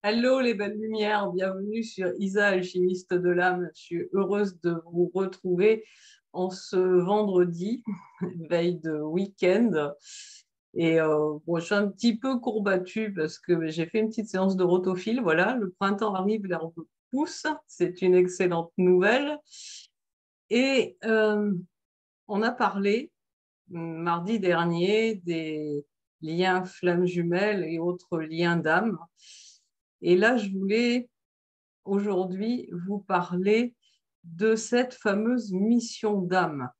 Hello les belles lumières, bienvenue sur Isa, alchimiste de l'âme. Je suis heureuse de vous retrouver en ce vendredi, veille de week-end. Et bon, je suis un petit peu courbattue parce que j'ai fait une petite séance de rotophile. Voilà, le printemps arrive, l'herbe pousse. C'est une excellente nouvelle. Et on a parlé mardi dernier des liens flammes jumelles et autres liens d'âme. Et là, je voulais aujourd'hui vous parler de cette fameuse mission d'âme.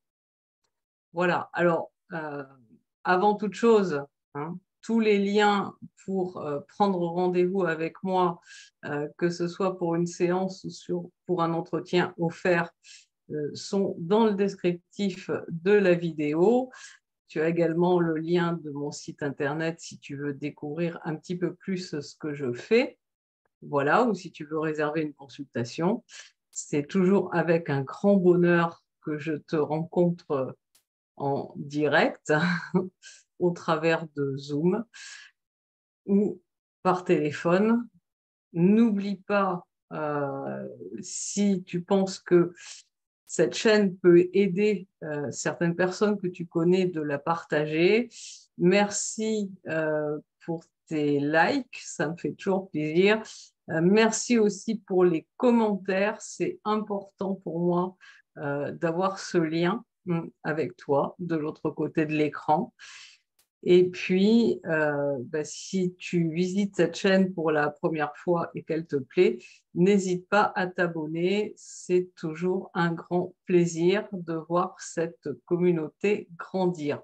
Voilà, alors, avant toute chose, hein, tous les liens pour prendre rendez-vous avec moi, que ce soit pour une séance ou pour un entretien offert, sont dans le descriptif de la vidéo. Tu as également le lien de mon site internet si tu veux découvrir un petit peu plus ce que je fais. Voilà, ou si tu veux réserver une consultation. C'est toujours avec un grand bonheur que je te rencontre en direct au travers de Zoom ou par téléphone. N'oublie pas, si tu penses que cette chaîne peut aider certaines personnes que tu connais, de la partager. Merci pour tes likes, ça me fait toujours plaisir. Merci aussi pour les commentaires, c'est important pour moi d'avoir ce lien avec toi de l'autre côté de l'écran. Et puis, si tu visites cette chaîne pour la première fois et qu'elle te plaît, n'hésite pas à t'abonner. C'est toujours un grand plaisir de voir cette communauté grandir.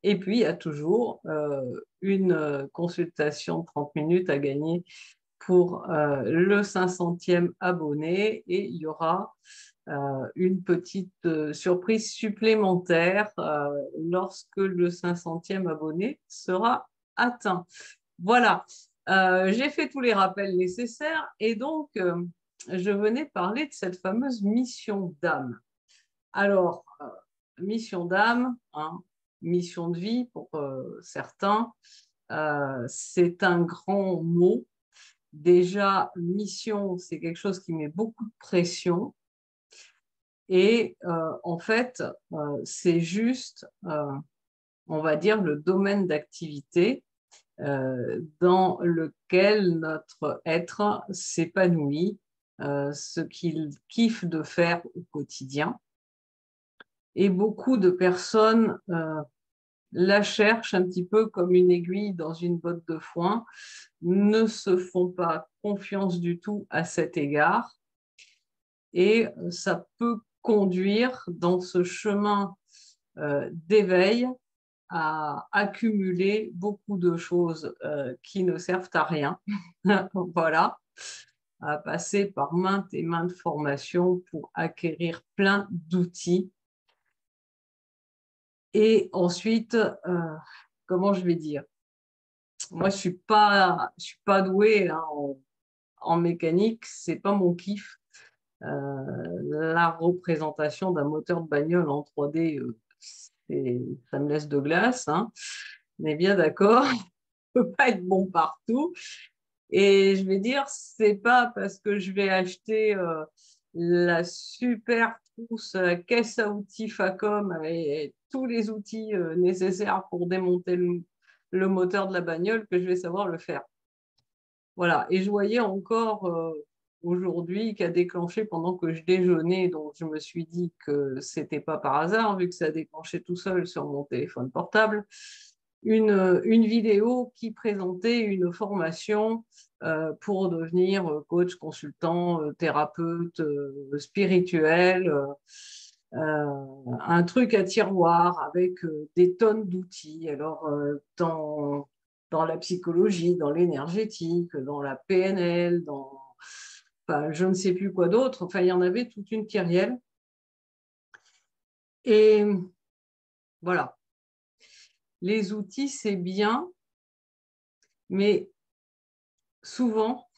Et puis, il y a toujours une consultation de 30 minutes à gagner pour le 500e abonné. Et il y aura une petite surprise supplémentaire lorsque le 500e abonné sera atteint. Voilà, j'ai fait tous les rappels nécessaires et donc je venais parler de cette fameuse mission d'âme. Alors, mission d'âme, hein, mission de vie pour certains, c'est un grand mot. Déjà, mission, c'est quelque chose qui met beaucoup de pression. Et en fait, c'est juste, on va dire, le domaine d'activité dans lequel notre être s'épanouit, ce qu'il kiffe de faire au quotidien. Et beaucoup de personnes la cherchent un petit peu comme une aiguille dans une botte de foin, ne se font pas confiance du tout à cet égard. Et ça peut conduire dans ce chemin d'éveil à accumuler beaucoup de choses qui ne servent à rien. Voilà, à passer par maintes et maintes formations pour acquérir plein d'outils. Et ensuite, comment je vais dire? Moi, je suis pas douée hein, en mécanique, c'est pas mon kiff. La représentation d'un moteur de bagnole en 3D, ça me laisse de glace, hein. On est bien d'accord, ne peut pas être bon partout. Et je vais dire, c'est pas parce que je vais acheter la super trousse, la caisse à outils Facom avec tous les outils nécessaires pour démonter le moteur de la bagnole que je vais savoir le faire. Voilà. Et je voyais encore aujourd'hui qui a déclenché pendant que je déjeunais, donc je me suis dit que c'était pas par hasard, vu que ça a déclenché tout seul sur mon téléphone portable, une vidéo qui présentait une formation pour devenir coach, consultant, thérapeute spirituel, un truc à tiroir avec des tonnes d'outils. Alors, dans la psychologie, dans l'énergétique, dans la PNL, dans enfin, je ne sais plus quoi d'autre. Enfin, il y en avait toute une kyrielle. Et voilà. Les outils, c'est bien, mais souvent,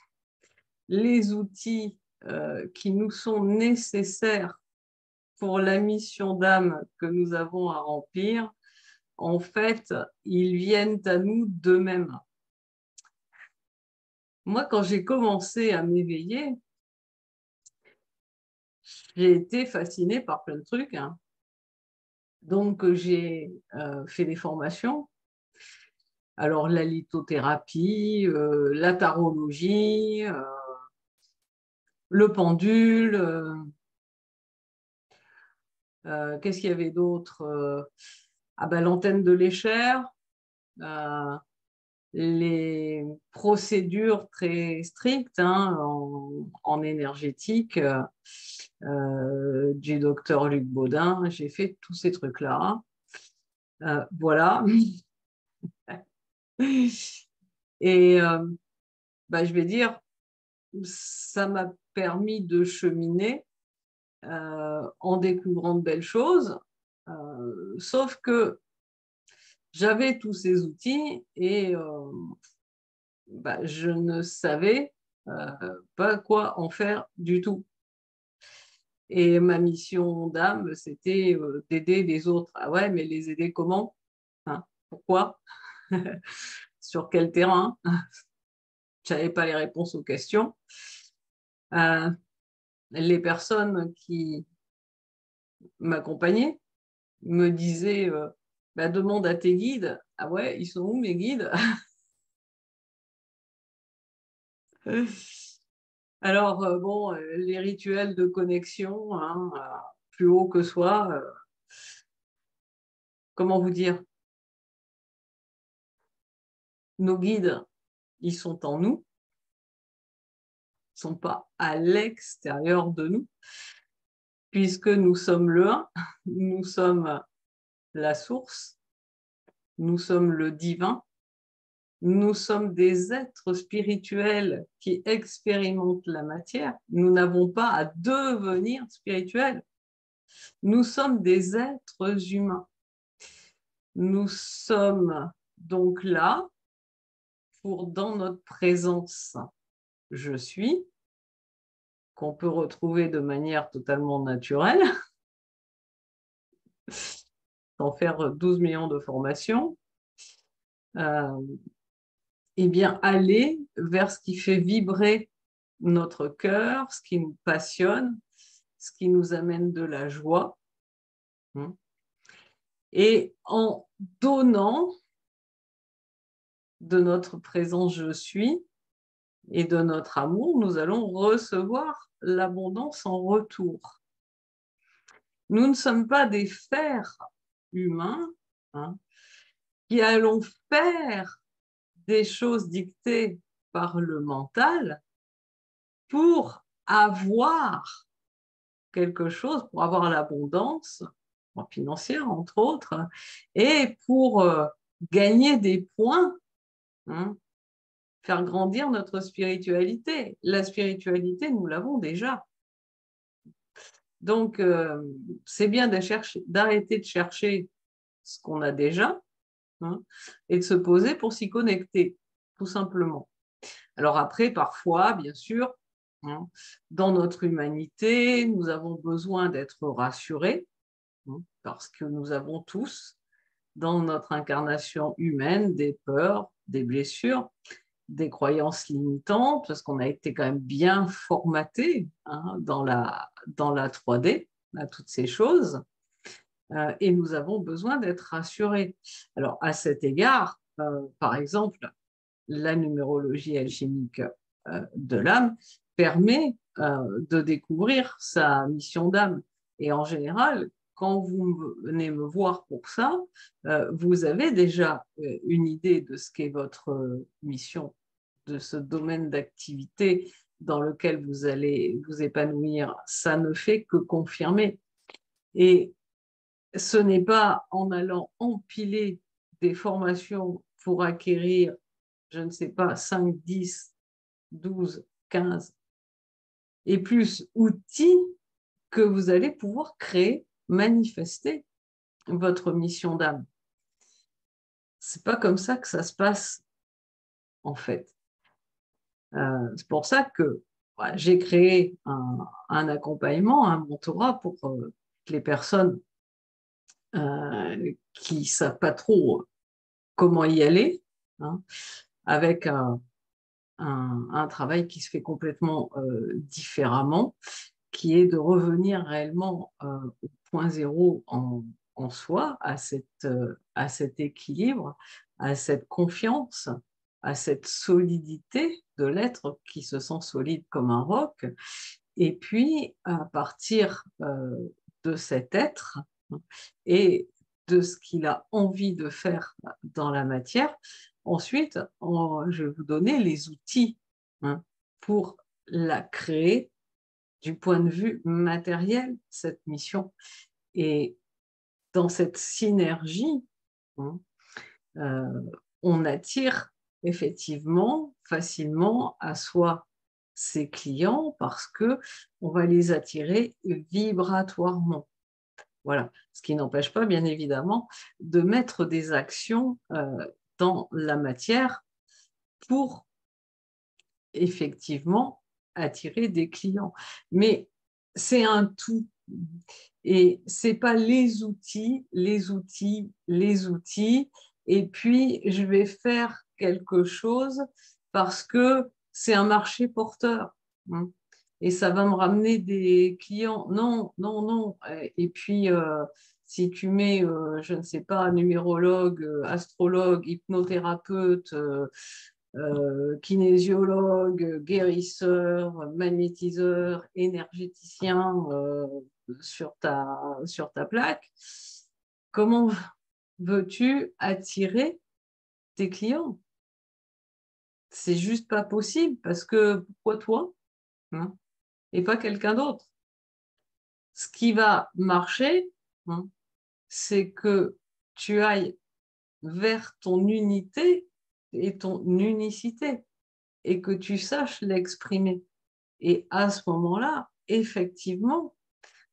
les outils qui nous sont nécessaires pour la mission d'âme que nous avons à remplir, en fait, ils viennent à nous d'eux-mêmes. moi, quand j'ai commencé à m'éveiller, j'ai été fascinée par plein de trucs, hein. Donc, j'ai fait des formations. Alors, la lithothérapie, la tarologie, le pendule, qu'est-ce qu'il y avait d'autre? Ah ben, l'antenne de l'échelle, euh, les procédures très strictes, hein, en énergétique, du docteur Luc Baudin. J'ai fait tous ces trucs-là. Voilà. Et bah, je vais dire, ça m'a permis de cheminer en découvrant de belles choses, sauf que j'avais tous ces outils et bah, je ne savais pas quoi en faire du tout. Et ma mission d'âme, c'était d'aider les autres. Ah ouais, mais les aider comment? Hein, pourquoi? Sur quel terrain? Je n'avais pas les réponses aux questions. Euh, les personnes qui m'accompagnaient me disaient bah, demande à tes guides. Ah ouais, ils sont où mes guides? Alors, bon, les rituels de connexion, hein, plus haut que soi, comment vous dire? Nos guides, ils sont en nous, ils ne sont pas à l'extérieur de nous, puisque nous sommes le un, nous sommes la source, nous sommes le divin, nous sommes des êtres spirituels qui expérimentent la matière. Nous n'avons pas à devenir spirituels. Nous sommes des êtres humains. Nous sommes donc là pour, dans notre présence, je suis, qu'on peut retrouver de manière totalement naturelle, sans faire 12 millions de formations, et bien aller vers ce qui fait vibrer notre cœur, ce qui nous passionne, ce qui nous amène de la joie. Et en donnant de notre présence je suis et de notre amour, nous allons recevoir l'abondance en retour. Nous ne sommes pas des fers humains, hein, qui allons faire des choses dictées par le mental pour avoir quelque chose, pour avoir l'abondance financière, entre autres, et pour gagner des points, hein, faire grandir notre spiritualité. La spiritualité, nous l'avons déjà. Donc, c'est bien d'arrêter de chercher ce qu'on a déjà, hein, et de se poser pour s'y connecter, tout simplement. Alors après, parfois, bien sûr, hein, dans notre humanité, nous avons besoin d'être rassurés, hein, parce que nous avons tous, dans notre incarnation humaine, des peurs, des blessures, des croyances limitantes, parce qu'on a été quand même bien formaté, hein, dans la 3D, à toutes ces choses, et nous avons besoin d'être rassurés. Alors, à cet égard, par exemple, la numérologie alchimique de l'âme permet de découvrir sa mission d'âme. Et en général, quand vous venez me voir pour ça, vous avez déjà une idée de ce qu'est votre mission, de ce domaine d'activité dans lequel vous allez vous épanouir. Ça ne fait que confirmer. Et ce n'est pas en allant empiler des formations pour acquérir, je ne sais pas, 5, 10, 12, 15 et plus outils que vous allez pouvoir créer, manifester votre mission d'âme. C'est pas comme ça que ça se passe, en fait. C'est pour ça que j'ai créé un accompagnement, un mentorat pour les personnes qui ne savent pas trop comment y aller, hein, avec un travail qui se fait complètement différemment, qui est de revenir réellement au point zéro en soi, à cet équilibre, à cette confiance, à cette solidité de l'être qui se sent solide comme un roc. Et puis, à partir de cet être et de ce qu'il a envie de faire dans la matière, ensuite, je vais vous donner les outils hein, pour la créer du point de vue matériel, cette mission. Et dans cette synergie, hein, euh, on attire effectivement facilement à soi ses clients parce que on va les attirer vibratoirement. Voilà, ce qui n'empêche pas, bien évidemment, de mettre des actions dans la matière pour effectivement attirer des clients. Mais c'est un tout. Et ce n'est pas les outils, les outils, les outils, et puis je vais faire quelque chose parce que c'est un marché porteur. Hein, et ça va me ramener des clients. Non, non, non. Et puis, si tu mets, je ne sais pas, numérologue, astrologue, hypnothérapeute, kinésiologue, guérisseur, magnétiseur, énergéticien sur ta plaque, comment veux-tu attirer tes clients? C'est juste pas possible parce que pourquoi toi hein, et pas quelqu'un d'autre? Ce qui va marcher, hein, c'est que tu ailles vers ton unité et ton unicité et que tu saches l'exprimer. Et à ce moment-là, effectivement,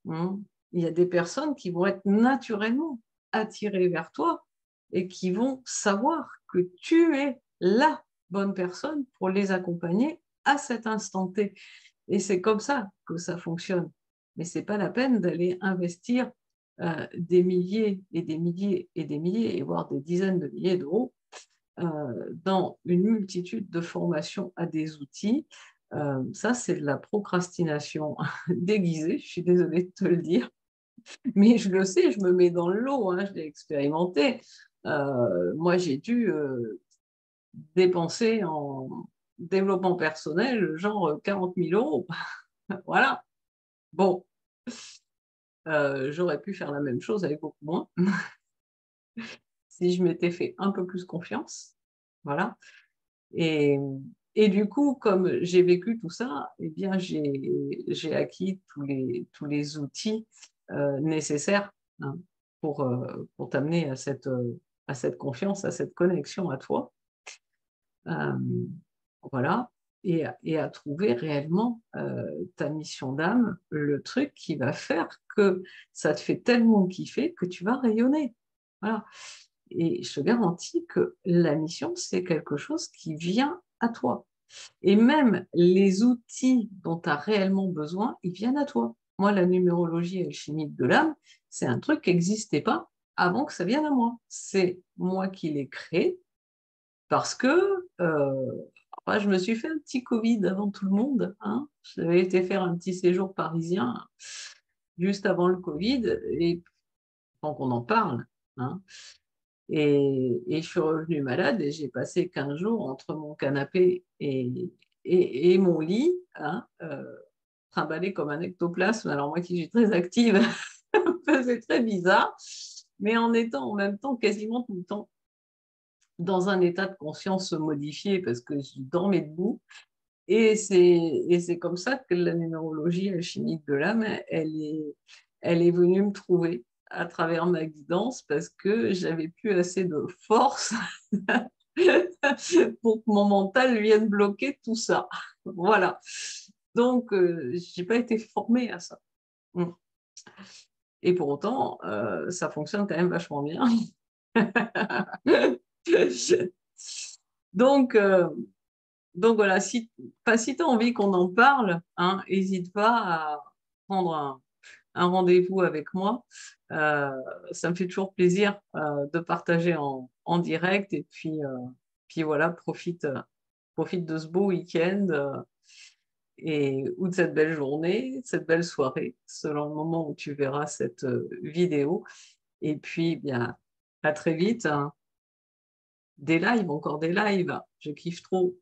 hein, il y a des personnes qui vont être naturellement attirées vers toi et qui vont savoir que tu es la bonne personne pour les accompagner à cet instant T. Et c'est comme ça que ça fonctionne. Mais ce n'est pas la peine d'aller investir des milliers et des milliers et des milliers, et voire des dizaines de milliers d'euros dans une multitude de formations à des outils. Ça, c'est de la procrastination déguisée, je suis désolée de te le dire, mais je le sais, je me mets dans le lot, hein, je l'ai expérimenté. Moi, j'ai dû dépenser en développement personnel, genre 40 000 euros. Voilà. Bon, j'aurais pu faire la même chose avec beaucoup moins si je m'étais fait un peu plus confiance. Voilà. Et, et du coup, comme j'ai vécu tout ça, eh bien, j'ai acquis tous les outils nécessaires hein, pour t'amener à cette confiance, à cette connexion à toi. Euh, voilà. Et à trouver réellement ta mission d'âme, le truc qui va faire que ça te fait tellement kiffer que tu vas rayonner. Voilà. Et je te garantis que la mission, c'est quelque chose qui vient à toi. Et même les outils dont tu as réellement besoin, ils viennent à toi. Moi, la numérologie alchimique de l'âme, c'est un truc qui n'existait pas avant que ça vienne à moi. C'est moi qui l'ai créé parce que je me suis fait un petit Covid avant tout le monde. Hein. J'avais été faire un petit séjour parisien juste avant le Covid et tant qu'on en parle. Hein. Et je suis revenue malade et j'ai passé 15 jours entre mon canapé et mon lit, hein, trimballée comme un ectoplasme. Alors moi qui suis très active, c'est très bizarre, mais en étant en même temps quasiment tout le temps dans un état de conscience modifié parce que je dormais debout. Et c'est comme ça que la numérologie alchimique de l'âme, elle est venue me trouver à travers ma guidance parce que j'avais plus assez de force pour que mon mental vienne bloquer tout ça. Voilà. Donc, j'ai pas été formée à ça. Et pour autant, ça fonctionne quand même vachement bien. Donc, donc voilà, si tu as envie qu'on en parle, hein, n'hésite pas à prendre un rendez-vous avec moi. Ça me fait toujours plaisir de partager en direct et puis, puis voilà, profite profite de ce beau week-end ou de cette belle journée, cette belle soirée, selon le moment où tu verras cette vidéo. Et puis, bien, à très vite, hein. Des lives, encore des lives. Je kiffe trop.